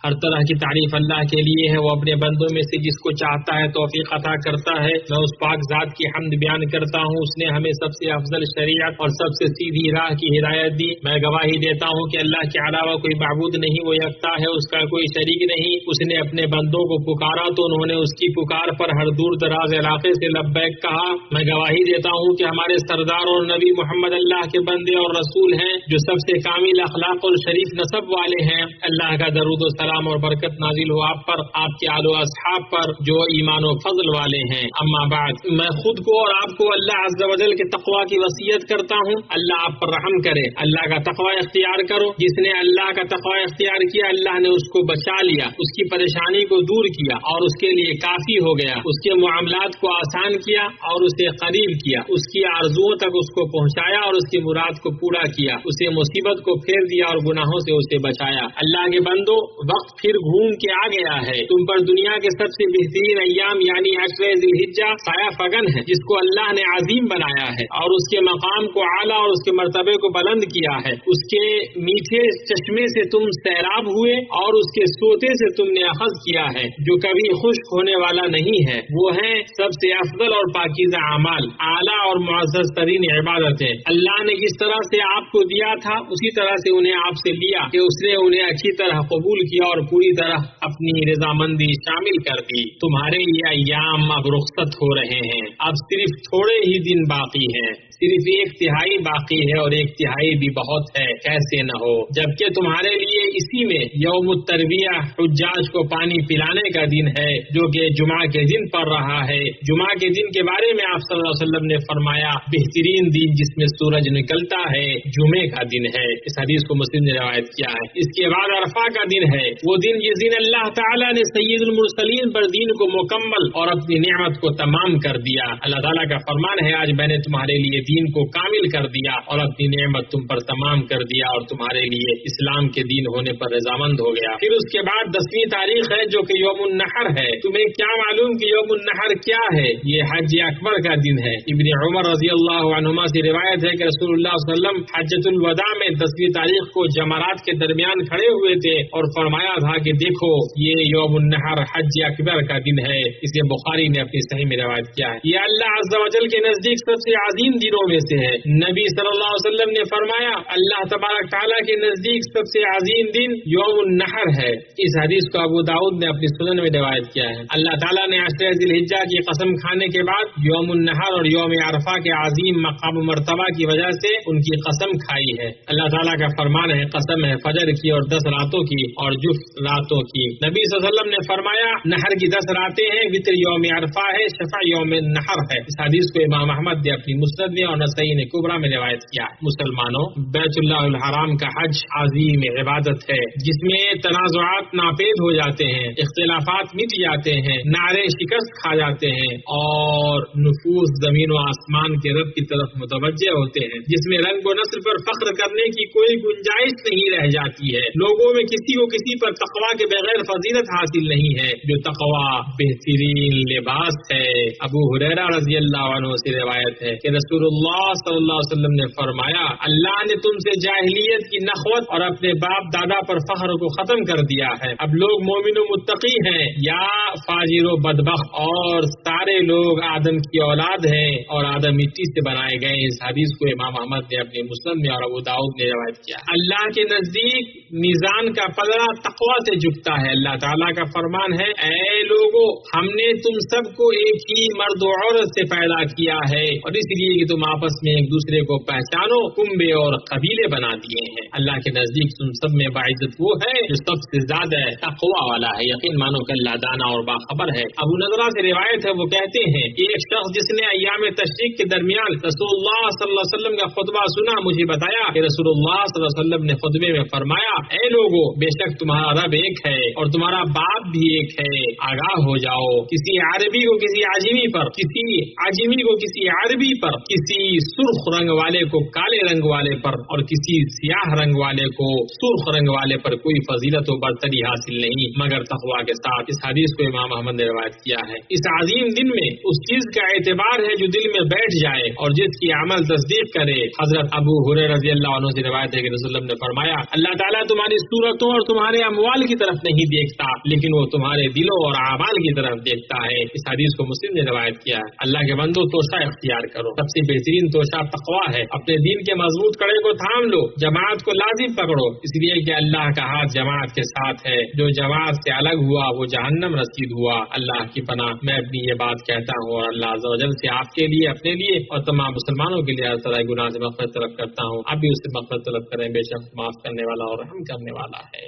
ہر طرح کی تعریف اللہ کے لیے ہے، وہ اپنے بندوں میں سے جس کو چاہتا ہے توفیق عطا کرتا ہے۔ میں اس پاک ذات کی حمد بیان کرتا ہوں، اس نے ہمیں سب سے افضل شریعت اور سب سے سیدھی راہ کی ہدایت دی۔ میں گواہی دیتا ہوں کہ اللہ کے علاوہ کوئی معبود نہیں، وہ یکتا ہے، اس کا کوئی شریک نہیں۔ اس نے اپنے بندوں کو پکارا تو انہوں نے اس کی پکار پر ہر دور دراز علاقے سے لبیک کہا۔ میں گواہی دیتا ہوں کہ ہمارے سردار اور نبی محمد اللہ کے بندے اور رسول ہیں، جو سب سے کامل اخلاق اور شریف نسب والے ہیں۔ اللہ کا درود و سلام اور برکت نازل ہو آپ پر، آپ کے آل و اصحاب پر جو ایمان و فضل والے ہیں۔ اما بعد، میں خود کو اور آپ کو اللہ عز و جل کے تقوی کی وصیت کرتا ہوں۔ اللہ آپ پر رحم کرے، اللہ کا تقوی اختیار کرو۔ جس نے اللہ کا تقوی اختیار کیا، اللہ نے اس کو بچا لیا، اس کی پریشانی کو دور کیا اور اس کے لیے کافی ہو گیا، اس کے معاملات کو آسان کیا اور اسے قریب کیا، اس کی آرزوؤں تک اس کو پہنچایا اور اس کی مراد کو پورا کیا، اسے مصیبت کو پھیر دیا اور گناہوں سے اسے بچایا۔ اللہ کے بندو، وقت پھر گھوم کے آ گیا ہے۔ تم پر دنیا کے سب سے بہترین ایام یعنی 10 ذی الحجہ سایہ فگن ہے، جس کو اللہ نے عظیم بنایا ہے اور اس کے مقام کو اعلیٰ اور اس کے مرتبے کو بلند کیا ہے۔ اس کے میٹھے چشمے سے تم سیراب ہوئے اور اس کے سوتے سے تم نے اخذ کیا ہے، جو کبھی خشک ہونے والا نہیں ہے۔ وہ ہیں سب سے افضل اور پاکیزہ اعمال، اعلیٰ اور معزز ترین عبادتیں۔ اللہ نے جس طرح سے آپ کو دیا تھا، اسی طرح سے انہیں آپ سے لیا کہ اس نے انہیں اچھی طرح قبول کیا اور پوری طرح اپنی رضامندی شامل کر دی۔ تمہارے یہ ایام اب رخصت ہو رہے ہیں، اب صرف تھوڑے ہی دن باقی ہیں، صرف 1/3 باقی ہے اور 1/3 بھی بہت ہے، کیسے نہ ہو، جبکہ تمہارے لیے اسی میں یوم الترویہ حجاج کو پانی پلانے کا دن ہے، جو کہ جمعہ کے دن پڑ رہا ہے۔ جمعہ کے دن کے بارے میں آپ صلی اللہ علیہ وسلم نے فرمایا، بہترین دن جس میں سورج نکلتا ہے جمعے کا دن ہے۔ اس حدیث کو مسلم نے روایت کیا ہے۔ اس کے بعد عرفہ کا دن ہے، وہ دن جس دن اللہ تعالیٰ نے سید المرسلین پر دین کو مکمل اور اپنی نعمت کو تمام کر دیا۔ اللہ تعالیٰ کا فرمان ہے، آج میں نے تمہارے لیے دین کو کامل کر دیا اور اپنی نعمت تم پر تمام کر دیا اور تمہارے لیے اسلام کے دین ہونے پر رضامند ہو گیا۔ پھر اس کے بعد 10ویں تاریخ ہے، جو کہ یوم النحر ہے۔ تمہیں کیا معلوم کہ یوم النحر کیا ہے؟ یہ حج اکبر کا دن ہے۔ ابن عمر رضی اللہ عنہما سے روایت ہے کہ رسول اللہ صلی اللہ علیہ وسلم حجۃ الوداع میں 10ویں تاریخ کو جمرات کے درمیان کھڑے ہوئے تھے اور فرمایا تھا کہ دیکھو، یہ یوم النحر حج اکبر کا دن ہے۔ اسے بخاری نے اپنی صحیح میں روایت کیا ہے۔ یہ اللہ عز و جل کے نزدیک سب سے عظیم دنوں میں سے ہے۔ نبی صلی اللہ علیہ وسلم نے فرمایا، اللہ تبارک تعالیٰ کے نزدیک سب سے عظیم دن یوم النحر ہے۔ اس حدیث کو ابو داؤد نے اپنی سنن میں روایت کیا ہے۔ اللہ تعالیٰ نے 10 ذی الحجہ کی قسم کھانے کے بعد یوم النحر اور یوم عرفہ کے عظیم مقام و مرتبہ کی وجہ سے ان کی قسم کھائی ہے۔ اللہ تعالیٰ کا فرمان ہے، قسم ہے فجر کی اور 10 راتوں کی اور جفت راتوں کی۔ نبی صلی اللہ علیہ وسلم نے فرمایا، نحر کی 10 راتیں ہیں، وتر یوم عرفہ ہے، شفع یوم النحر ہے۔ اس حدیث کو امام احمد نے اپنی مسند میں اور نسائی نے کبریٰ میں روایت کیا۔ مسلمانوں، بیت اللہ الحرام کا حج عظیم عبادت ہے، جس میں تنازعات ناپید ہو جاتے ہیں، اختلافات مٹ جاتے ہیں، نعرے شکست کھا جاتے ہیں اور نفوس زمین و آسمان کے رب کی طرف متوجہ ہوتے ہیں، جس میں رنگ و نسل پر فخر کرنے کی کوئی گنجائش نہیں رہ جاتی ہے۔ لوگوں میں کسی کو کسی پر تقویٰ کے بغیر فضیلت حاصل نہیں ہے، جو تقویٰ بہترین لباس ہے۔ ابو ہریرہ رضی اللہ عنہ سے روایت ہے کہ رسول اللہ صلی اللہ علیہ وسلم نے فرمایا، اللہ نے تم سے جاہلیت کی نخوت اور اپنے باپ دادا پر فخر کو ختم کر دیا ہے۔ اب لوگ مومن و متقی ہیں یا فاجر و بدبخت، اور سارے لوگ آدم کی اولاد ہیں اور آدم مٹی سے بنائے گئے۔ اس حدیث کو امام احمد نے اپنے مسند میں اور ابو داؤد نے روایت کیا۔ اللہ کے نزدیک میزان کا پلڑا تقویٰ سے جھکتا ہے۔ اللہ تعالیٰ کا فرمان ہے، اے لوگو، ہم نے تم سب کو ایک ہی مرد و عورت سے پیدا کیا ہے اور اس لیے کہ تم آپس میں ایک دوسرے کو پہچانو، کنبے اور قبیلے بنا دیے ہیں۔ اللہ کے نزدیک تم سب میں باعزت وہ ہے جو سب سے زیادہ تقویٰ والا ہے۔ یقین مانو کہ اللہ دانا اور باخبر ہے۔ ابو نضرہ سے روایت ہے، وہ کہتے ہیں کہ ایک شخص جس نے ایام تشریق کے درمیان رسول اللہ صلی اللہ علیہ وسلم کا خطبہ سنا، مجھے بتایا کہ رسول اللہ صلی اللہ علیہ وسلم نے خطبے میں فرمایا، اے لوگو، بے شک تمہارا رب ایک ہے اور تمہارا باپ بھی ایک ہے، آگاہ ہو جاؤ۔ کسی عربی کو کسی عجمی پر، کسی عجمی کو کسی عربی پر، کسی سرخ رنگ والے کو کالے رنگ والے پر اور کسی سیاہ رنگ والے کو سرخ رنگ رنگ والے پر کوئی فضیلت و برتری حاصل نہیں مگر تقویٰ کے ساتھ۔ اس حدیث کو امام احمد نے روایت کیا ہے۔ اس عظیم دن میں اس چیز کا اعتبار ہے جو دل میں بیٹھ جائے اور جس کی عمل تصدیق کرے۔ حضرت ابو ہریرہ رضی اللہ عنہ سے روایت ہے کہ رسول اللہ نے فرمایا، اللہ تعالیٰ تمہاری صورتوں اور تمہارے اموال کی طرف نہیں دیکھتا لیکن وہ تمہارے دلوں اور اعمال کی طرف دیکھتا ہے۔ اس حدیث کو مسلم نے روایت کیا ہے۔ اللہ کے بندو توشہ اختیار کرو، سب سے بہترین توشہ تقویٰ ہے۔ اپنے دین کے مضبوط کڑے کو تھام لو، جماعت کو لازم پکڑو، اس لیے کہ اللہ کا ہاتھ جماعت کے ساتھ ہے۔ جو جماعت سے الگ ہوا وہ جہنم رسید ہوا۔ اللہ کی پناہ میں اپنی یہ بات کہتا ہوں اور اللہ عز و جل سے آپ کے لیے، اپنے لیے اور تمام مسلمانوں کے لیے ہر طرح گناہ سے مغفرت طلب کرتا ہوں۔ آپ بھی اس سے مغفرت طلب کریں، بے شک معاف کرنے والا اور رحم کرنے والا ہے۔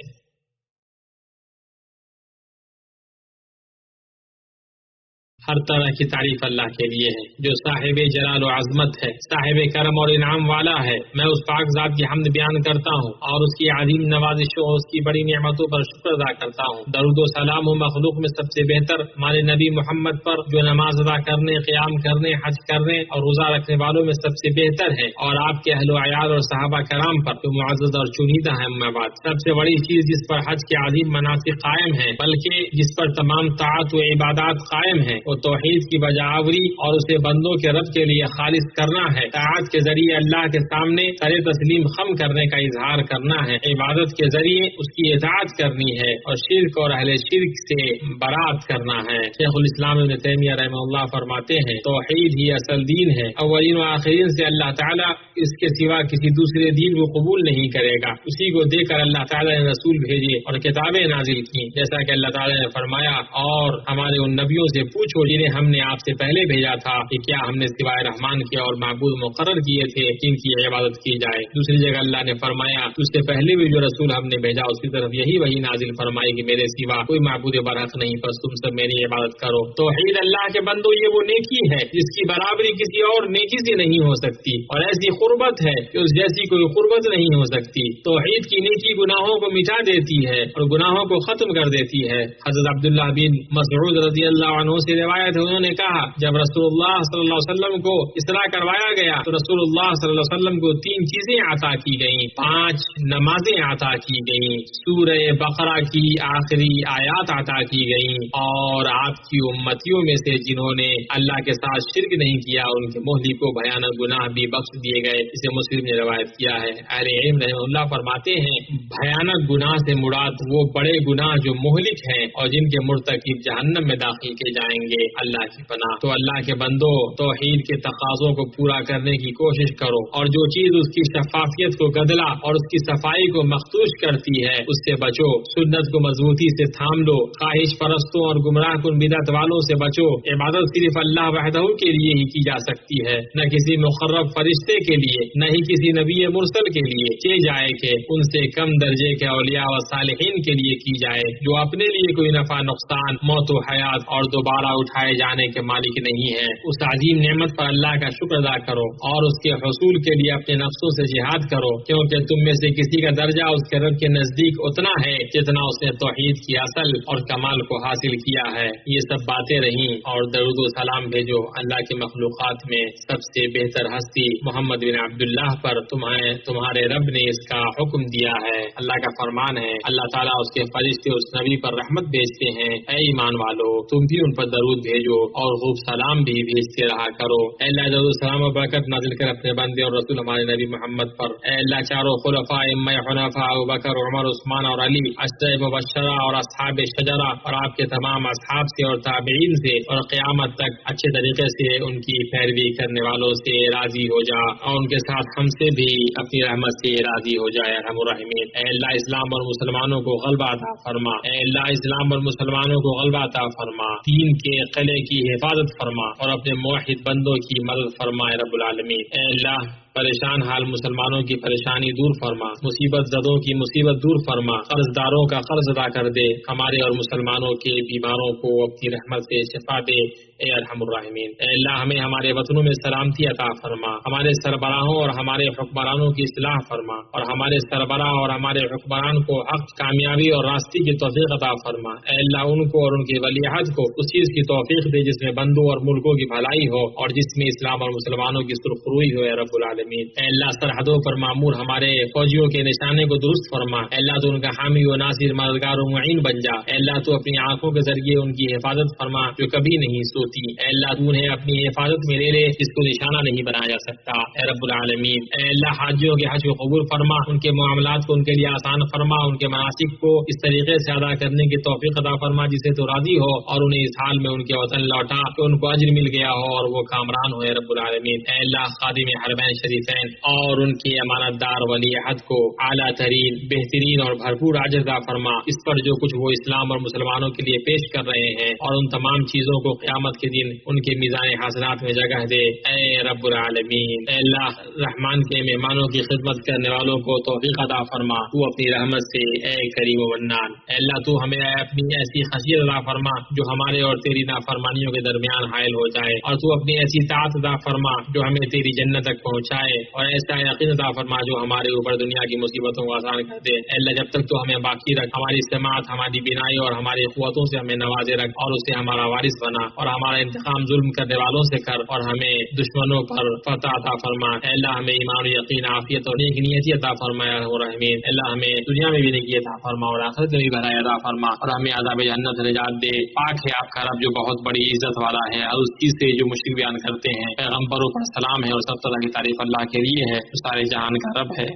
ہر طرح کی تعریف اللہ کے لیے ہے جو صاحب جلال و عظمت ہے، صاحب کرم اور انعام والا ہے۔ میں اس پاک ذات کی حمد بیان کرتا ہوں اور اس کی عظیم نوازشوں اور اس کی بڑی نعمتوں پر شکر ادا کرتا ہوں۔ درود و سلام و مخلوق میں سب سے بہتر ہمارے نبی محمد پر جو نماز ادا کرنے، قیام کرنے، حج کرنے اور روزہ رکھنے والوں میں سب سے بہتر ہے، اور آپ کے اہل و عیال اور صحابہ کرام پر جو معزز اور چنیدہ ہیں۔ اما بعد، سب سے بڑی چیز جس پر حج کے عظیم مناسک قائم ہیں، بلکہ جس پر تمام طاعت و عبادات قائم ہیں، وہ توحید کی بجاوری اور اسے بندوں کے رب کے لیے خالص کرنا ہے۔ طاعت کے ذریعے اللہ کے سامنے سر تسلیم خم کرنے کا اظہار کرنا ہے، عبادت کے ذریعے اس کی اطاعت کرنی ہے اور شرک اور اہل شرک سے برات کرنا ہے۔ شیخ الاسلام ابن تیمیہ رحمہ اللہ فرماتے ہیں، توحید ہی اصل دین ہے، اولین و آخرین سے اللہ تعالیٰ اس کے سوا کسی دوسرے دین کو قبول نہیں کرے گا۔ اسی کو دے کر اللہ تعالیٰ نے رسول بھیجے اور کتابیں نازل کی، جیسا کہ اللہ تعالیٰ نے فرمایا، اور ہمارے ان نبیوں سے پوچھو جنہیں ہم نے آپ سے پہلے بھیجا تھا کہ کیا ہم نے سوائے رحمان کے اور معبود مقرر کیے تھے جن کی عبادت کی جائے۔ دوسری جگہ اللہ نے فرمایا، اس سے پہلے بھی جو رسول ہم نے بھیجا اس کی طرف یہی وحی نازل فرمائی کہ میرے سوا کوئی معبود برحق نہیں، بس تم سب میری عبادت کرو۔ توحید اللہ کے بندو یہ وہ نیکی ہے جس کی برابری کسی اور نیکی سے نہیں ہو سکتی، اور ایسی قربت ہے کہ اس جیسی کوئی قربت نہیں ہو سکتی۔ توحید کی نیکی گناہوں کو مٹا دیتی ہے اور گناہوں کو ختم کر دیتی ہے۔ حضرت عبداللہ بن مسعود رضی اللہ عنہ سے روایت ہے، انہوں نے کہا، جب رسول اللہ صلی اللہ علیہ وسلم کو اسراء کروایا گیا تو رسول اللہ صلی اللہ علیہ وسلم کو 3 چیزیں عطا کی گئیں، 5 نمازیں عطا کی گئیں، سورہ بقرہ کی آخری آیات عطا کی گئیں، اور آپ کی امتیوں میں سے جنہوں نے اللہ کے ساتھ شرک نہیں کیا ان کے مہلک کو بھیانک گناہ بھی بخش دیے گئے۔ اسے مسلم نے روایت کیا ہے۔ اہل علم رحمہ اللہ فرماتے ہیں، بھیانک گناہ سے مراد وہ بڑے گناہ جو مہلک ہیں اور جن کے مرتکب جہنم میں داخل کیے جائیں گے۔ اللہ کی پناہ۔ تو اللہ کے بندو، توحید کے تقاضوں کو پورا کرنے کی کوشش کرو، اور جو چیز اس کی شفافیت کو گدلا اور اس کی صفائی کو مخدوش کرتی ہے اس سے بچو۔ سنت کو مضبوطی سے تھام لو، خواہش پرستوں اور گمراہ کن بدعت والوں سے بچو۔ عبادت صرف اللہ وحدہ کے لیے ہی کی جا سکتی ہے، نہ کسی مقرب فرشتے کے لیے، نہ ہی کسی نبی مرسل کے لیے، کہ جائے کہ ان سے کم درجے کے اولیاء و صالحین کے لیے کی جائے جو اپنے لیے کوئی نفع نقصان، موت و حیات اور دوبارہ اٹھائے جانے کے مالک نہیں ہے۔ اس عظیم نعمت پر اللہ کا شکر ادا کرو اور اس کے حصول کے لیے اپنے نفسوں سے جہاد کرو، کیونکہ تم میں سے کسی کا درجہ اس کے رب کے نزدیک اتنا ہے جتنا اس نے توحید کی اصل اور کمال کو حاصل کیا ہے۔ یہ سب باتیں رہیں، اور درود و سلام بھیجو اللہ کی مخلوقات میں سب سے بہتر ہستی محمد بن عبداللہ پر۔ تمہارے رب نے اس کا حکم دیا ہے، اللہ کا فرمان ہے، اللہ تعالیٰ اس کے فرشتے اس نبی پر رحمت بھیجتے ہیں۔ اے ایمان والو، تم بھی ان پر درود بھیجو اور خوب سلام بھی بھیجتے رہا کرو۔ اے اللہ، درود و سلام و برکت نازل کر اپنے بندے اور رسول ہمارے نبی محمد پر۔ اے اللہ، چاروں خلفاء ائمہ حنفاء ابوبکر، عمر، عثمان اور علی، عشرہ مبشرہ اور اصحاب شجرہ، اور آپ کے تمام اصحاب سے اور تابعین سے اور قیامت تک اچھے طریقے سے ان کی پیروی کرنے والوں سے راضی ہو جا، اور ان کے ساتھ ہم سے بھی اپنی رحمت سے راضی ہو جائے ارحم الراحمین۔ اے اللہ، اسلام اور مسلمانوں کو غلبہ عطا فرما۔ اے اللہ، اسلام اور مسلمانوں کو غلبہ عطا فرما، دین کے قلعے کی حفاظت فرما اور اپنے موحد بندوں کی مدد فرما رب العالمین۔ اے اللہ، پریشان حال مسلمانوں کی پریشانی دور فرما، مصیبت زدوں کی مصیبت دور فرما، قرض داروں کا قرض ادا کر دے، ہمارے اور مسلمانوں کے بیماروں کو اپنی رحمت سے شفا دے اے ارحم الراحمین۔ اے اللہ، ہمیں ہمارے وطنوں میں سلامتی عطا فرما، ہمارے سربراہوں اور ہمارے حکمرانوں کی اصلاح فرما، اور ہمارے سربراہ اور ہمارے حکمران کو حق، کامیابی اور راستی کی توفیق عطا فرما۔ اے اللہ، ان کو اور ان کے ولی عہد کو اس چیز کی توفیق دے جس میں بندوں اور ملکوں کی بھلائی ہو اور جس میں اسلام اور مسلمانوں کی سرخروئی ہو اے رب العالمین۔ العالمین۔ اے اللہ سرحدوں پر معمور ہمارے فوجیوں کے نشانے کو درست فرما، اے اللہ تو ان کا حامی و ناصر مددگار و معین بن جا، اے اللہ تو اپنی آنکھوں کے ذریعے ان کی حفاظت فرما جو کبھی نہیں سوتی، اے اللہ تو انہیں اپنی حفاظت میں لے لے جس کو نشانہ نہیں بنایا جا سکتا، اے رب العالمین۔ اے اللہ حاجیوں کے حج کو قبول فرما، ان کے معاملات کو ان کے لیے آسان فرما، ان کے مناسک کو اس طریقے سے ادا کرنے کی توفیق عطا فرما جسے تو راضی ہو، اور انہیں اس حال میں ان کے وطن لوٹا کہ ان کو اجر مل گیا ہو اور وہ کامران ہو، اے رب العالمین۔ اے اللہ خادم حرمین شریفین اور ان کی امانت دار ولی عہد کو اعلیٰ ترین، بہترین اور بھرپور اجر عطا فرما اس پر جو کچھ وہ اسلام اور مسلمانوں کے لیے پیش کر رہے ہیں، اور ان تمام چیزوں کو قیامت کے دن ان کے میزان حسنات میں جگہ دے، اے رب العالمین۔ اے اللہ رحمان کے مہمانوں کی خدمت کرنے والوں کو توفیق عطا فرما تو اپنی رحمت سے، اے کریم و منان۔ اے اللہ تو ہمیں اپنی ایسی خشیت عطا فرما جو ہمارے اور تیری نافرمانیوں کے درمیان حائل ہو جائے، اور تو اپنی ایسی طاعت عطا فرما جو ہمیں تیری جنت تک پہنچائے، اور ایسا یقین عطا فرما جو ہمارے اوپر دنیا کی مصیبتوں کو آسان کر دے۔ اے اللہ جب تک تو ہمیں باقی رکھ، ہماری سماعت، ہماری بینائی اور ہماری قوتوں سے ہمیں نوازے رکھ، اور اسے ہمارا وارث بنا، اور ہمارا انتقام ظلم کرنے والوں سے کر، اور ہمیں دشمنوں پر فتح عطا فرما۔ اے اللہ ہمیں ایمان و یقین، عافیت اور نیک نیتی عطا فرما یا رحمین۔ اے اللہ ہمیں دنیا میں بھی نیکی عطا فرما اور آخرت میں بھی بھلائی عطا فرما، اور ہمیں عذاب جہنم سے نجات دے۔ پاک ہے آپ کا رب جو بہت بڑی عزت والا ہے، اور اس چیز سے جو مشرک بیان کرتے ہیں۔ پیغمبروں پر سلام ہے اور سب طرح کی تعریف اللہ کے لیے ہے جو سارے جہان کا رب ہے۔